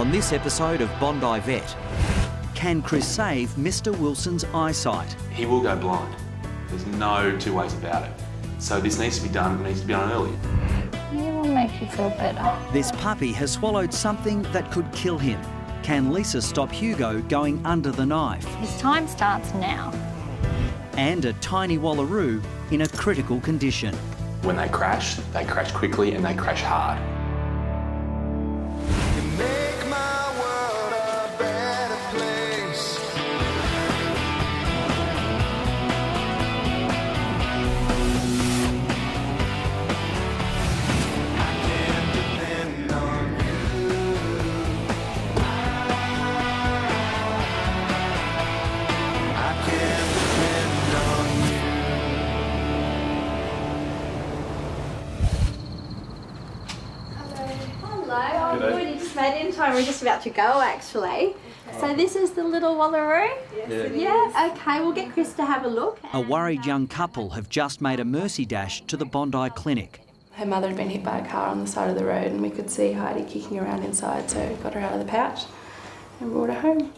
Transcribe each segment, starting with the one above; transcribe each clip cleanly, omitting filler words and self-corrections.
On this episode of Bondi Vet, can Chris save Mr. Wilson's eyesight? He will go blind. There's no two ways about it. So this needs to be done, early. It will make you feel better. This puppy has swallowed something that could kill him. Can Lisa stop Hugo going under the knife? His time starts now. And a tiny wallaroo in a critical condition. When they crash quickly and they crash hard. Made in time. We're just about to go, actually. So this is the little wallaroo? Yes. Okay, we'll get Chris to have a look. A worried young couple have just made a mercy dash to the Bondi Clinic. Her mother had been hit by a car on the side of the road and we could see Heidi kicking around inside, so got her out of the pouch and brought her home.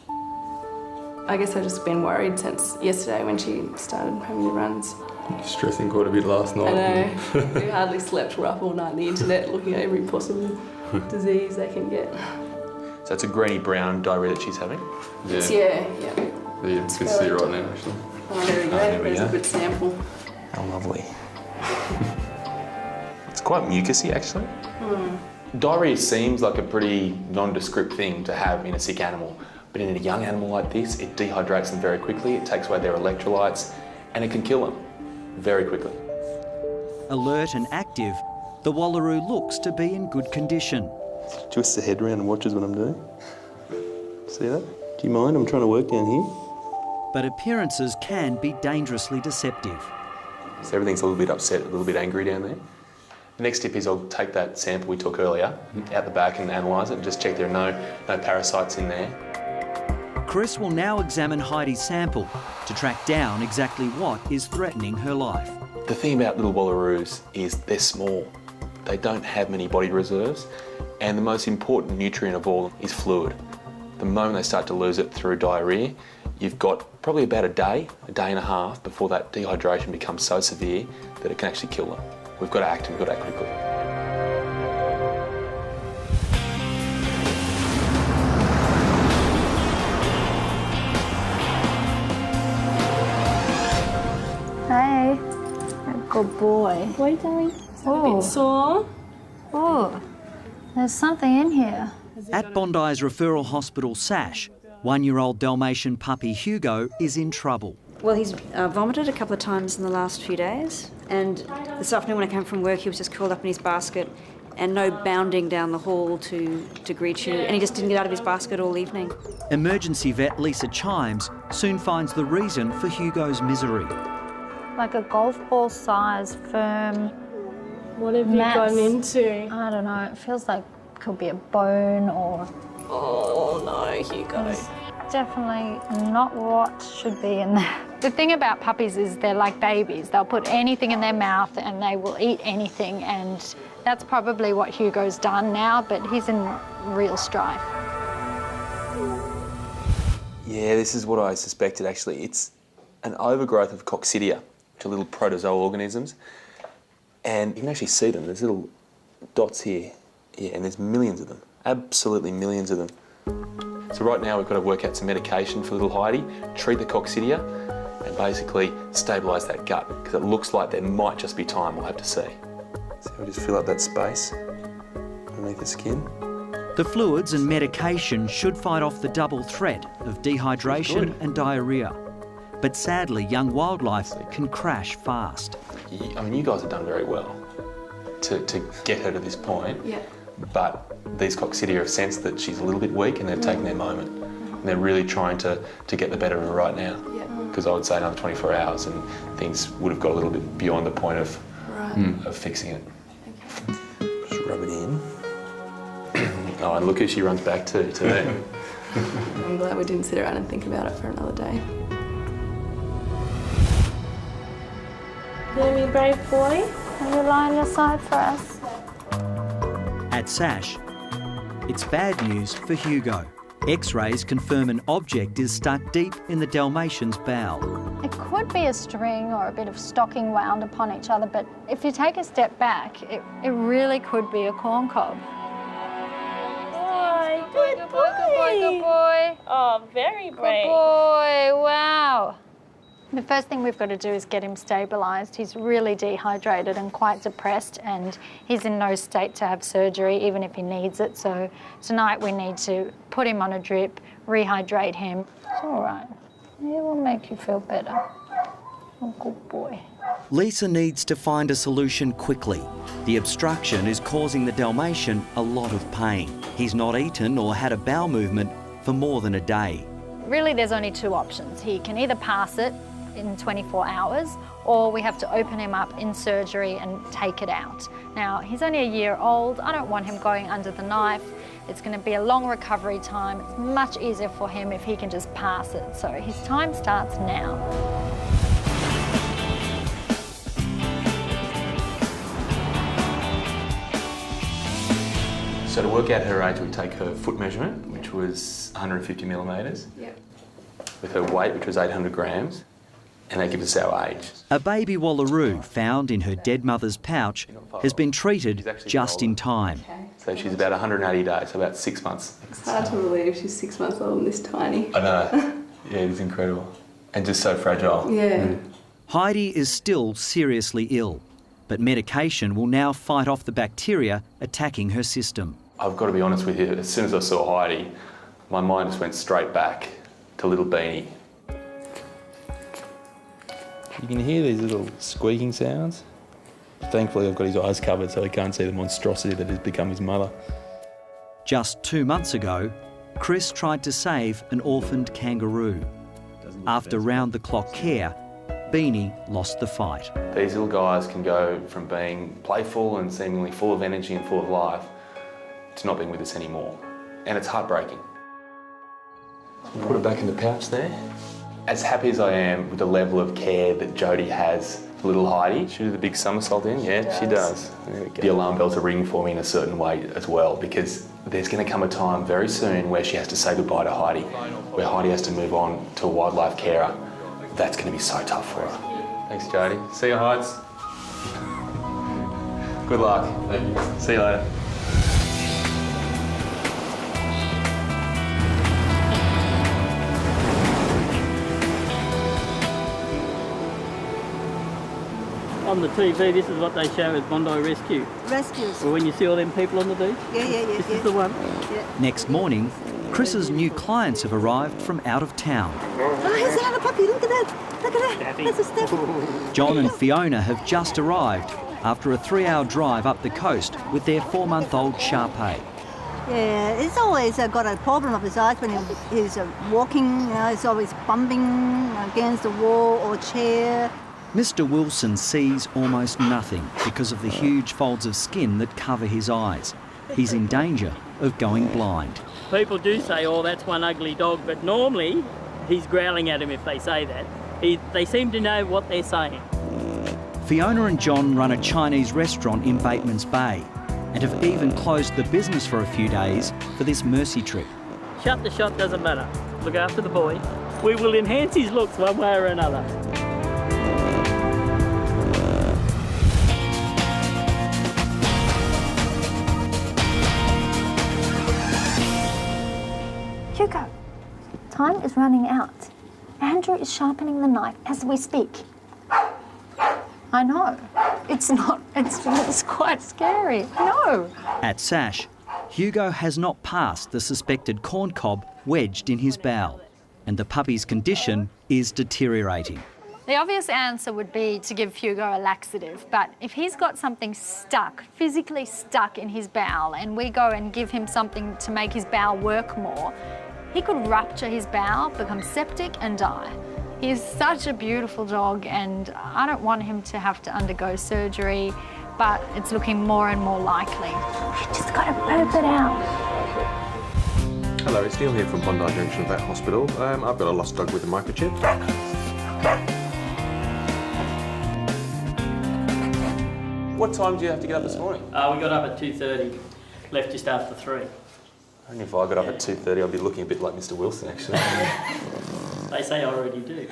I guess I've just been worried since yesterday when she started having the runs. Stressing quite a bit last night. I know. We hardly slept. We're up all night on the internet looking at every possible disease they can get. So it's a greeny-brown diarrhea that she's having? Yeah. Yeah, you can see right now, actually. Oh, there we go. There's a good sample. How lovely. It's quite mucousy, actually. Diarrhea seems like a pretty nondescript thing to have in a sick animal, but in a young animal like this, it dehydrates them very quickly, it takes away their electrolytes, and it can kill them very quickly. Alert and active, the wallaroo looks to be in good condition. Twists the head around and watches what I'm doing. See that? Do you mind? I'm trying to work down here. But appearances can be dangerously deceptive. So everything's a little bit upset, a little bit angry down there. The next tip is I'll take that sample we took earlier out the back and analyse it and just check there are no parasites in there. Chris will now examine Heidi's sample to track down exactly what is threatening her life. The thing about little wallaroos is they're small. They don't have many body reserves, and the most important nutrient of all is fluid. The moment they start to lose it through diarrhoea, you've got probably about a day and a half before that dehydration becomes so severe that it can actually kill them. We've got to act and we've got to act quickly. Hey, good boy. Boy, darling. Oh, Sore. oh, there's something in here. At Bondi's referral hospital SASH, 1-year-old Dalmatian puppy Hugo is in trouble. Well, he's vomited a couple of times in the last few days, and this afternoon when I came from work he was just curled up in his basket and no bounding down the hall to greet you, and he just didn't get out of his basket all evening. Emergency vet Lisa Chimes soon finds the reason for Hugo's misery. Like a golf ball size, firm. What have you gone into? I don't know, it feels like it could be a bone or... Oh no, Hugo. It's definitely not what should be in there. The thing about puppies is they're like babies. They'll put anything in their mouth and they will eat anything, and that's probably what Hugo's done now, but he's in real strife. Yeah, this is what I suspected actually. It's an overgrowth of coccidia, which are little protozoal organisms. And you can actually see them. There's little dots here. Yeah, and there's millions of them. Absolutely millions of them. So right now we've got to work out some medication for little Heidi, treat the coccidia, and basically stabilise that gut, because it looks like there might just be time. We'll have to see. So we just fill up that space underneath the skin. The fluids and medication should fight off the double threat of dehydration and diarrhoea. But sadly, young wildlife can crash fast. I mean, you guys have done very well to get her to this point. Yeah. But these coccidia have sensed that she's a little bit weak and they've taken their moment. And they're really trying to get the better of her right now. Because I would say another 24 hours and things would have got a little bit beyond the point of fixing it. Okay. Just rub it in. Oh, and look who she runs back to today. I'm glad we didn't sit around and think about it for another day. Very brave boy. Can you lie on your side for us? At SASH, It's bad news for Hugo. X-rays confirm an object is stuck deep in the Dalmatian's bowel. It could be a string or a bit of stocking wound upon each other, but if you take a step back, it really could be a corn cob. Good boy, Good boy, good boy, good boy. Oh, very brave. Good boy, wow. The first thing we've got to do is get him stabilised. He's really dehydrated and quite depressed, and he's in no state to have surgery, even if he needs it. So tonight we need to put him on a drip, rehydrate him. It's all right. It will make you feel better. Oh, good boy. Lisa needs to find a solution quickly. The obstruction is causing the Dalmatian a lot of pain. He's not eaten or had a bowel movement for more than a day. Really, there's only two options. He can either pass it in 24 hours, or we have to open him up in surgery and take it out. Now, he's only a year old. I don't want him going under the knife. It's going to be a long recovery time. It's much easier for him if he can just pass it. So his time starts now. So to work out her age, we take her foot measurement, which was 150 millimetres, with her weight, which was 800 grams, and that gives us our age. A baby wallaroo found in her dead mother's pouch has been treated just in time. So she's about 180 days, so about 6 months. It's hard to believe she's 6 months old and this tiny. I know. Yeah, it's incredible. And just so fragile. Yeah. Heidi is still seriously ill, but medication will now fight off the bacteria attacking her system. I've got to be honest with you, as soon as I saw Heidi, my mind just went straight back to little Beanie. You can hear these little squeaking sounds. Thankfully, I've got his eyes covered so he can't see the monstrosity that has become his mother. Just 2 months ago, Chris tried to save an orphaned kangaroo. After round-the-clock care, Beanie lost the fight. These little guys can go from being playful and seemingly full of energy and full of life to not being with us anymore. And it's heartbreaking. Put it back in the pouch there. As happy as I am with the level of care that Jodie has for little Heidi, she do the big somersault in? Yeah, she does. The alarm bells are ringing for me in a certain way as well, because there's going to come a time very soon where she has to say goodbye to Heidi, where Heidi has to move on to a wildlife carer. That's going to be so tough for her. Thanks, Jodie. See you, Heids. Good luck. Thank you. See you later. On the TV, this is what they show as Bondi Rescue. Rescues. Or when you see all them people on the beach. Yeah. This is the one. Yeah. Next morning, Chris's new clients have arrived from out of town. Oh, here's another puppy. Look at that. Look at that. That's a Steph. John and Fiona have just arrived after a 3-hour drive up the coast with their 4-month-old Shar-Pei. Yeah, he's always got a problem of his eyes when he's walking. You know, he's always bumping against the wall or chair. Mr. Wilson sees almost nothing because of the huge folds of skin that cover his eyes. He's in danger of going blind. People do say, oh, that's one ugly dog, but normally he's growling at him if they say that. They seem to know what they're saying. Fiona and John run a Chinese restaurant in Bateman's Bay and have even closed the business for a few days for this mercy trip. Shut the shop doesn't matter. Look after the boy. We will enhance his looks one way or another. Hugo, time is running out. Andrew is sharpening the knife as we speak. I know. It's quite scary. No. At Sash, Hugo has not passed the suspected corn cob wedged in his bowel, and the puppy's condition is deteriorating. The obvious answer would be to give Hugo a laxative, but if he's got something stuck, physically stuck in his bowel, and we go and give him something to make his bowel work more, he could rupture his bowel, become septic and die. He is such a beautiful dog, and I don't want him to have to undergo surgery, but it's looking more and more likely. You just got to burp it out. Hello, it's Neil here from Bondi Junction Vet Hospital. I've got a lost dog with a microchip. What time do you have to get up this morning? We got up at 2:30, left just after 3. I reckon if I got up at 2:30, I'd be looking a bit like Mr. Wilson, actually. They say I already do.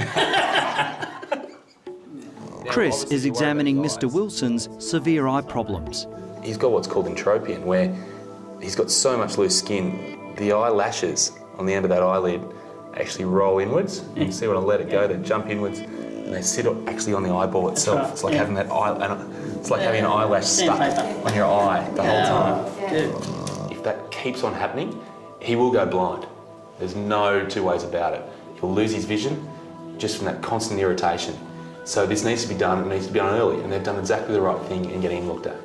Chris is examining Mr. Wilson's severe eye problems. He's got what's called entropion, where he's got so much loose skin, the eyelashes on the end of that eyelid actually roll inwards. You can see when I let it go, they jump inwards and they sit actually on the eyeball itself. Right. It's like having that it's like having an eyelash stuck on your eye the whole time. If that keeps on happening, he will go blind. There's no two ways about it. He'll lose his vision just from that constant irritation. So this needs to be done, it needs to be done early, and they've done exactly the right thing in getting him looked at.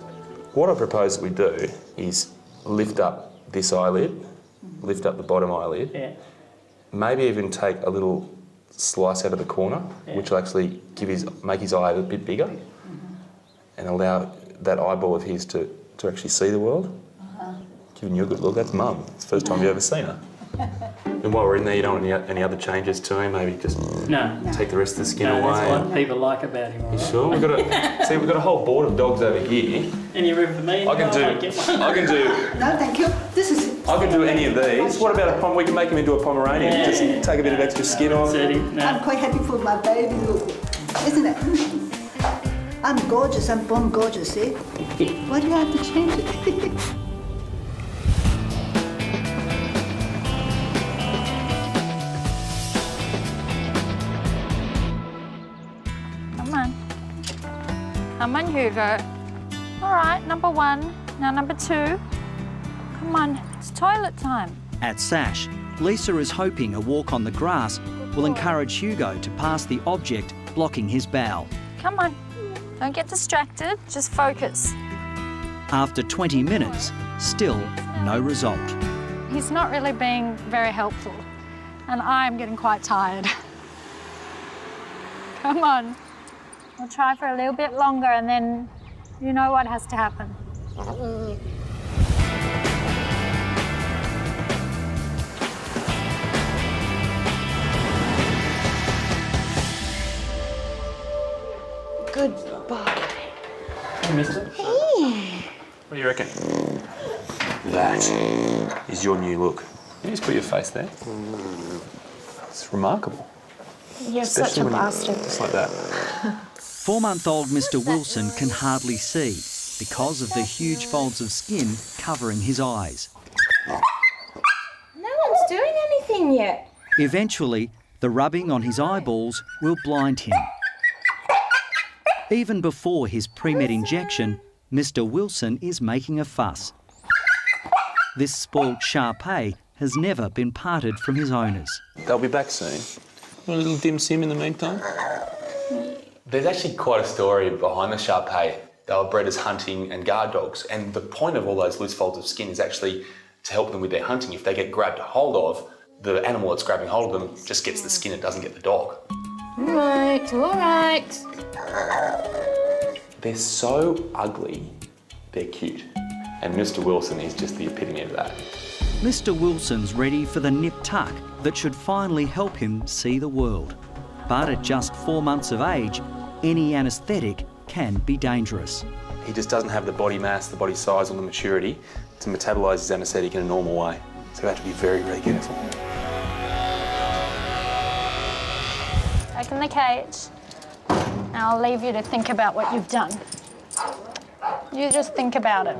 What I propose that we do is lift up this eyelid, lift up the bottom eyelid, maybe even take a little slice out of the corner, which will actually make his eye a bit bigger and allow that eyeball of his to actually see the world. Giving you a good look, that's Mum. It's the first time you've ever seen her. And while we're in there, you don't want any other changes to him? Maybe just take the rest of the skin away? That's what people like about him. You sure? We've got a whole board of dogs over here. Any room for me? I can do. No, thank you. This is it. I can do any of these. What about we can make him into a Pomeranian? Just take a bit of extra skin off. I'm quite happy for my baby look, isn't it? I'm gorgeous. I'm born gorgeous, eh? Why do I have to change it? Come on, Hugo. All right, number 1. Now number 2. Come on, it's toilet time. At Sash, Lisa is hoping a walk on the grass will encourage Hugo to pass the object blocking his bowel. Come on, don't get distracted, just focus. After 20 minutes, still no result. He's not really being very helpful, and I'm getting quite tired. Come on. We'll try for a little bit longer and then you know what has to happen. Good boy. Hey, mister. Hey. What do you reckon? That is your new look. You just put your face there. It's remarkable. You're such a bastard. Just like that. 4-month-old Mr. Wilson can hardly see because of the huge folds of skin covering his eyes. No one's doing anything yet. Eventually, the rubbing on his eyeballs will blind him. Even before his pre-med injection, Mr. Wilson is making a fuss. This spoilt Shar-Pei has never been parted from his owners. They'll be back soon. Want a little dim sim in the meantime? There's actually quite a story behind the Shar-Pei. They were bred as hunting and guard dogs, and the point of all those loose folds of skin is actually to help them with their hunting. If they get grabbed hold of, the animal that's grabbing hold of them just gets the skin, it doesn't get the dog. All right. They're so ugly, they're cute. And Mr. Wilson is just the epitome of that. Mr. Wilson's ready for the nip-tuck that should finally help him see the world. But at just 4 months of age, any anaesthetic can be dangerous. He just doesn't have the body mass, the body size or the maturity to metabolise his anaesthetic in a normal way. So we have to be very, very careful. Open the cage. Now I'll leave you to think about what you've done. You just think about it.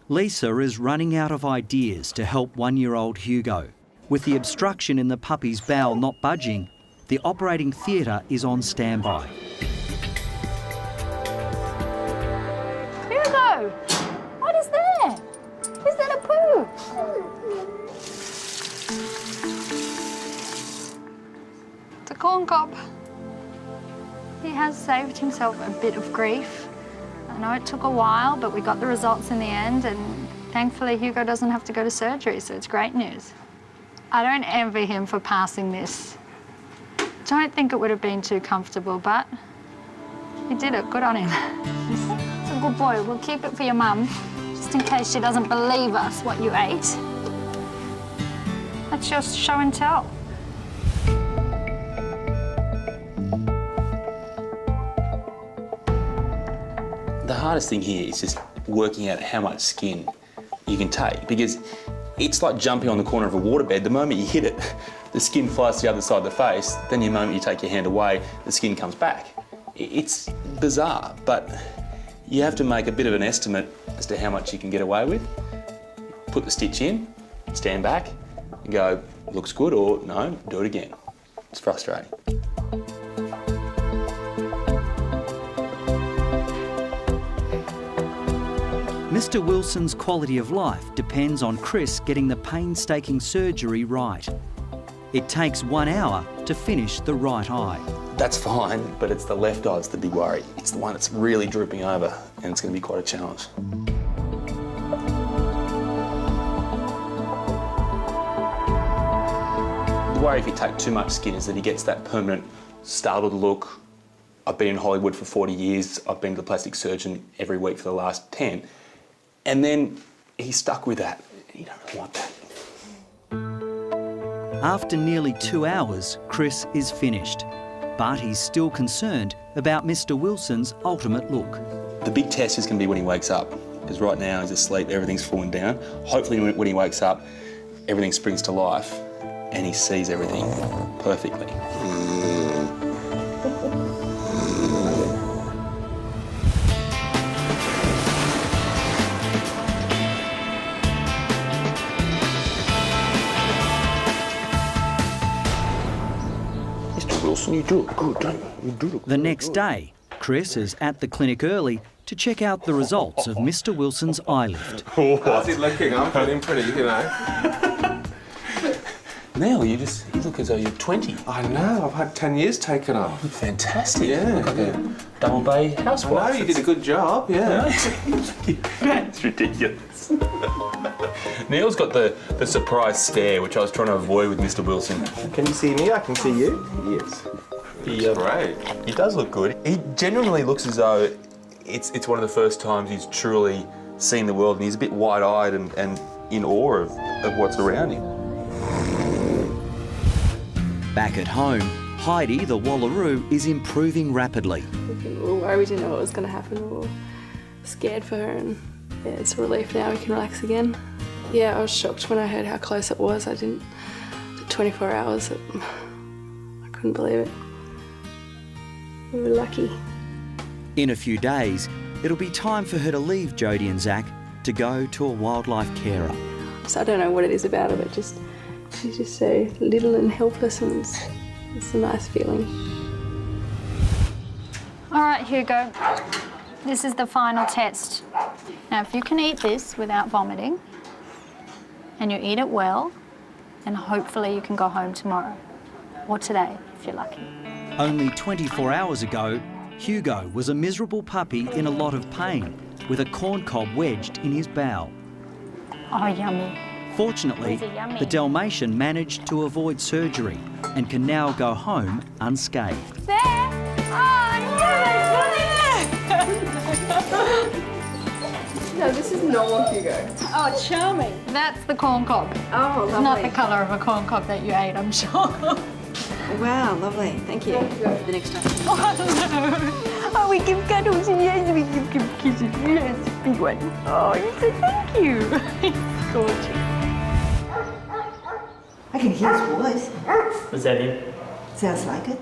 Lisa is running out of ideas to help 1-year-old Hugo. With the obstruction in the puppy's bowel not budging, the operating theatre is on standby. Hugo! What is there? Is that a poo? It's a corn cob. He has saved himself a bit of grief. I know it took a while, but we got the results in the end, and thankfully Hugo doesn't have to go to surgery, so it's great news. I don't envy him for passing this. Don't think it would have been too comfortable, but he did it. Good on him. It's a good boy. We'll keep it for your mum, just in case she doesn't believe us what you ate. That's just show and tell. The hardest thing here is just working out how much skin you can take, because It's like jumping on the corner of a waterbed. The moment you hit it, the skin flies to the other side of the face, then the moment you take your hand away, the skin comes back. It's bizarre, but you have to make a bit of an estimate as to how much you can get away with. Put the stitch in, stand back, and go, looks good, or no, do it again. It's frustrating. Mr. Wilson's quality of life depends on Chris getting the painstaking surgery right. It takes 1 hour to finish the right eye. That's fine, but it's the left eye that's the big worry. It's the one that's really drooping over, and it's going to be quite a challenge. The worry if you take too much skin is that he gets that permanent startled look. I've been in Hollywood for 40 years. I've been to the plastic surgeon every week for the last 10. And then he's stuck with that. You don't want that. After nearly 2 hours, Chris is finished. But he's still concerned about Mr. Wilson's ultimate look. The big test is going to be when he wakes up, because right now he's asleep, everything's falling down. Hopefully when he wakes up, everything springs to life and he sees everything perfectly. Wilson, you do look good, don't you? You do look The next day, Chris is at the clinic early to check out the results of Mr. Wilson's eye lift. How's it looking? I'm feeling pretty, you know. Neil, you look as though you're 20. I know, I've had 10 years taken off. Fantastic. Yeah. You look like a double bay housewife. I know, you did a good job, yeah. It's ridiculous. Neil's got the surprise stare, which I was trying to avoid with Mr. Wilson. Can you see me? I can see you. Yes. Great. He does look good. He genuinely looks as though it's one of the first times he's truly seen the world, and he's a bit wide-eyed and in awe of what's around him. Back at home, Heidi, the Wallaroo, is improving rapidly. We were worried, we didn't know what was going to happen. We were scared for her, and yeah, it's a relief now. We can relax again. Yeah, I was shocked when I heard how close it was. 24 hours, I couldn't believe it. We were lucky. In a few days, it'll be time for her to leave Jodie and Zach to go to a wildlife carer. So I don't know what it is about her, but she's just so little and helpless, and it's a nice feeling. All right, Hugo, this is the final test. Now, if you can eat this without vomiting, and you eat it well, then hopefully you can go home tomorrow, or today, if you're lucky. Only 24 hours ago, Hugo was a miserable puppy in a lot of pain, with a corn cob wedged in his bowel. Oh, yummy. Fortunately, the Dalmatian managed to avoid surgery and can now go home unscathed. There! Oh, yes! No, this is normal Hugo. Oh, charming. That's the corn cob. Oh, It's lovely. not the colour of a corn cob that you ate, I'm sure. Wow, lovely. Thank you. The next time. Oh, no. Oh, we give cuddles, yes, we give kisses. Yes, big one. Oh, you say thank you. It's gorgeous. I can hear his voice. Was that him? Sounds like it.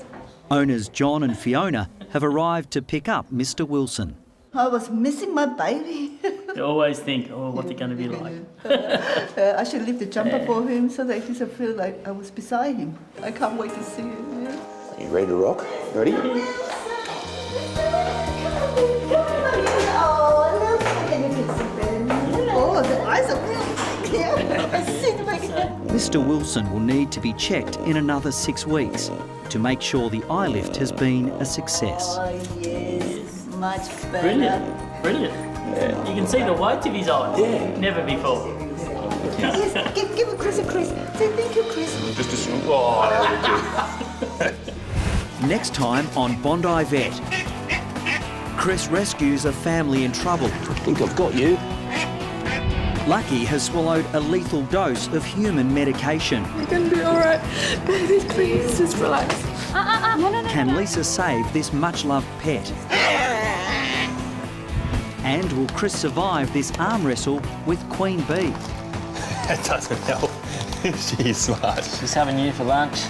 Owners John and Fiona have arrived to pick up Mr. Wilson. I was missing my baby. You always think, oh, what's it going to be like? I should leave the jumper for him so that he should feel like I was beside him. I can't wait to see him. Yeah. Are you ready to rock? Ready? Oh, look. And you can see them. Oh, the eyes are really clear. I see them again. Mr. Wilson will need to be checked in another 6 weeks to make sure the eye lift has been a success. Oh, yes. Much better. Brilliant, brilliant. Yeah. You can see the whites of his eyes. Yeah. Never before. Yes, give Chris a kiss. Say thank you, Chris. Just a oh, Next time on Bondi Vet, Chris rescues a family in trouble. I think I've got you. Lucky has swallowed a lethal dose of human medication. You're going to be all right. Baby, please, just relax. No. Can Lisa save this much-loved pet? And will Chris survive this arm wrestle with Queen Bee? That doesn't help. She's smart. She's having you for lunch.